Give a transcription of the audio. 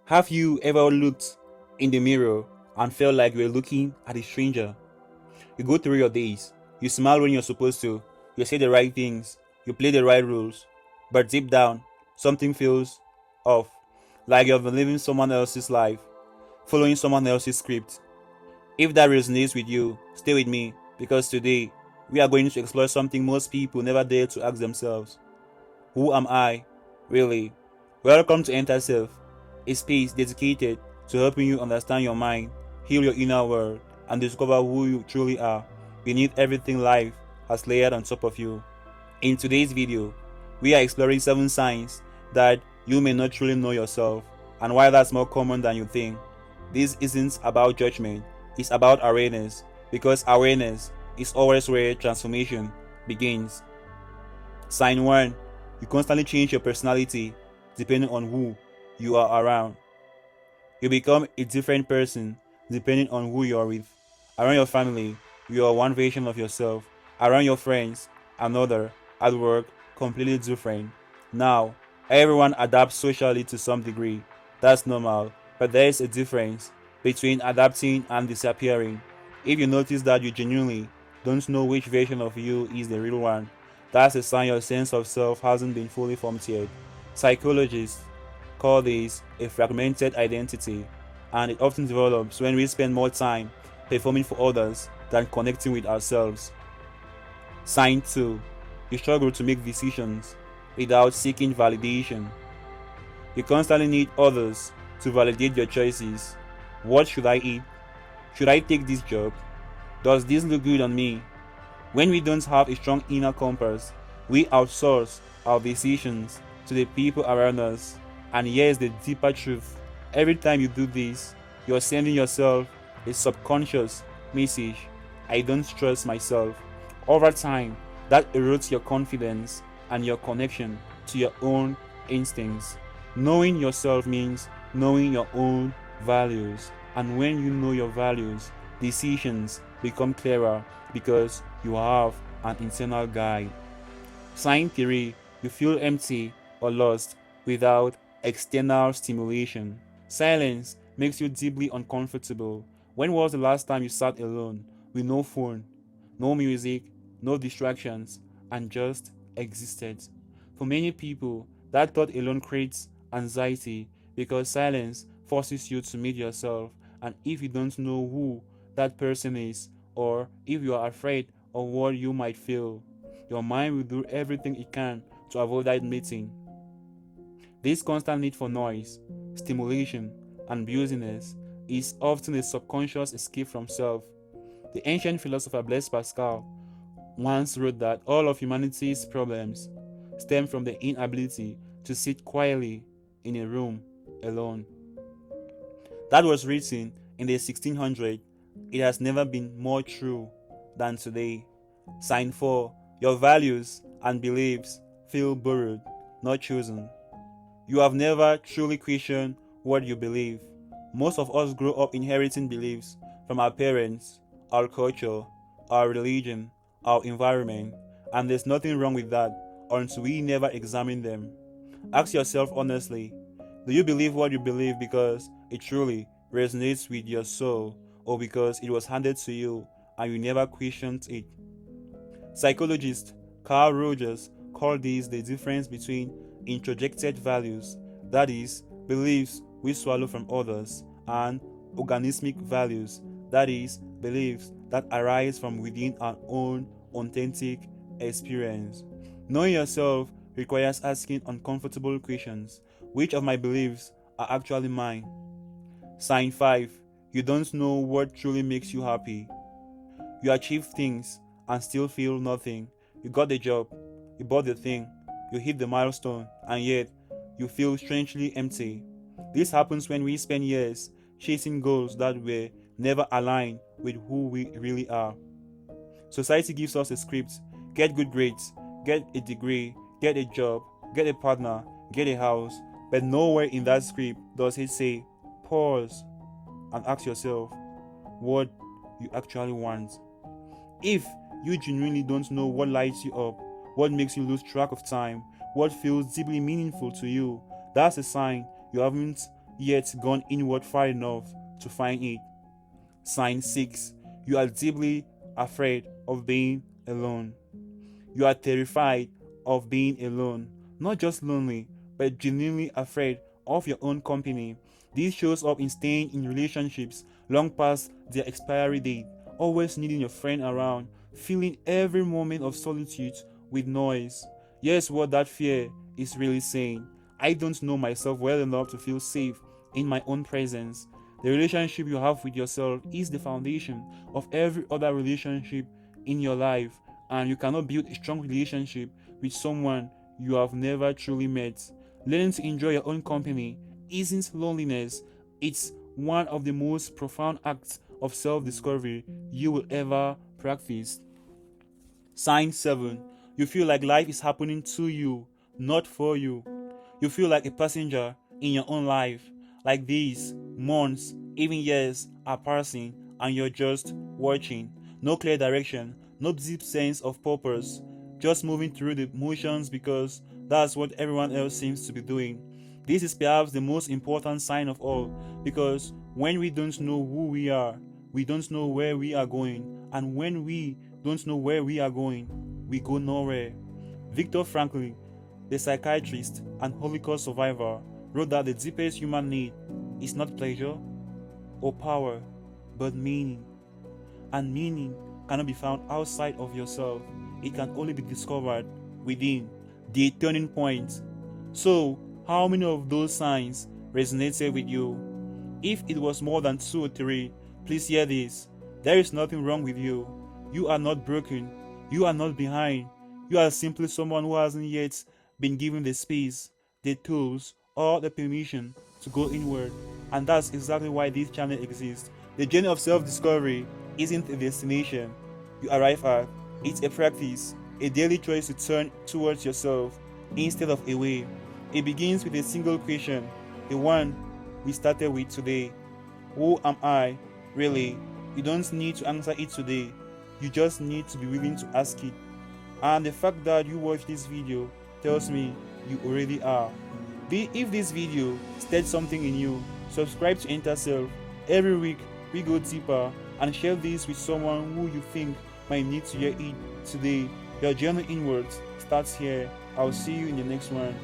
Have you ever looked in the mirror and felt like you were looking at a stranger? You go through your days, you smile when you're supposed to, you say the right things, you play the right roles, but deep down, something feels off, like you've been living someone else's life, following someone else's script. If that resonates with you, stay with me, because today we are going to explore something most people never dare to ask themselves. Who am I, really? Welcome to Enter Self, a space dedicated to helping you understand your mind, heal your inner world, and discover who you truly are beneath everything life has layered on top of you. In today's video, we are exploring 7 signs that you may not truly know yourself and why that's more common than you think. This isn't about judgment, it's about awareness, because awareness is always where transformation begins. Sign 1. You constantly change your personality depending on who you are around. You become a different person depending on who you are with. Around your family, you are one version of yourself. Around your friends, another. At work, completely different. Now, everyone adapts socially to some degree. That's normal, but there is a difference between adapting and disappearing. If you notice that you genuinely don't know which version of you is the real one, that's a sign your sense of self hasn't been fully formed yet. Psychologists call this a fragmented identity, and it often develops when we spend more time performing for others than connecting with ourselves. Sign 2. You struggle to make decisions without seeking validation. You constantly need others to validate your choices. What should I eat? Should I take this job? Does this look good on me? When we don't have a strong inner compass, we outsource our decisions to the people around us. And here's the deeper truth. Every time you do this, you're sending yourself a subconscious message: I don't trust myself. Over time, that erodes your confidence and your connection to your own instincts. Knowing yourself means knowing your own values. And when you know your values, decisions become clearer because you have an internal guide. Sign 3. You feel empty or lost without external stimulation. Silence makes you deeply uncomfortable. When was the last time you sat alone with no phone, no music, no distractions, and just existed? For many people, that thought alone creates anxiety because silence forces you to meet yourself, and if you don't know who that person is, or if you are afraid of what you might feel, your mind will do everything it can to avoid that meeting. This constant need for noise, stimulation, and busyness is often a subconscious escape from self. The ancient philosopher Blaise Pascal once wrote that all of humanity's problems stem from the inability to sit quietly in a room alone. That was written in the 1600s. It has never been more true than today. Sign 4. Your values and beliefs feel borrowed, not chosen. You have never truly questioned what you believe. Most of us grow up inheriting beliefs from our parents, our culture, our religion, our environment, and there's nothing wrong with that until we never examine them. Ask yourself honestly, do you believe what you believe because it truly resonates with your soul, or because it was handed to you and you never questioned it? Psychologist Carl Rogers called this the difference between introjected values, that is, beliefs we swallow from others, and organismic values, that is, beliefs that arise from within our own authentic experience. Knowing yourself requires asking uncomfortable questions. Which of my beliefs are actually mine? Sign 5. You don't know what truly makes you happy. You achieve things and still feel nothing. You got the job, you bought the thing, you hit the milestone, and yet you feel strangely empty. This happens when we spend years chasing goals that were never aligned with who we really are. Society gives us a script: get good grades, get a degree, get a job, get a partner, get a house, but nowhere in that script does it say pause and ask yourself what you actually want. If you genuinely don't know what lights you up, what makes you lose track of time, what feels deeply meaningful to you, that's a sign you haven't yet gone inward far enough to find it. Sign 6. You are deeply afraid of being alone. You are terrified of being alone, not just lonely, but genuinely afraid of your own company. This shows up in staying in relationships long past their expiry date, always needing your friend around, filling every moment of solitude with noise. Here's what that fear is really saying: I don't know myself well enough to feel safe in my own presence. The relationship you have with yourself is the foundation of every other relationship in your life, and you cannot build a strong relationship with someone you have never truly met. Learning to enjoy your own company isn't loneliness, it's one of the most profound acts of self discovery you will ever practice. Sign 7. You feel like life is happening to you, not for you. You feel like a passenger in your own life, like days, months, even years are passing and you're just watching. No clear direction, no deep sense of purpose, just moving through the motions because that's what everyone else seems to be doing. This is perhaps the most important sign of all, because when we don't know who we are, we don't know where we are going, and when we don't know where we are going, we go nowhere. Viktor Frankl, the psychiatrist and Holocaust survivor, wrote that the deepest human need is not pleasure or power, but meaning. And meaning cannot be found outside of yourself. It can only be discovered within. The turning point. So, how many of those signs resonated with you? If it was more than 2 or 3, please hear this. There is nothing wrong with you. You are not broken. You are not behind. You are simply someone who hasn't yet been given the space, the tools, or the permission to go inward. And that's exactly why this channel exists. The journey of self-discovery isn't a destination you arrive at. It's a practice, a daily choice to turn towards yourself instead of away. It begins with a single question, the one we started with today. Who am I, really? You don't need to answer it today. You just need to be willing to ask it. And the fact that you watched this video tells me you already are. If this video stirred something in you, subscribe to Enter Self. Every week we go deeper, and share this with someone who you think might need to hear it today. Your journey inwards starts here. I'll see you in the next one.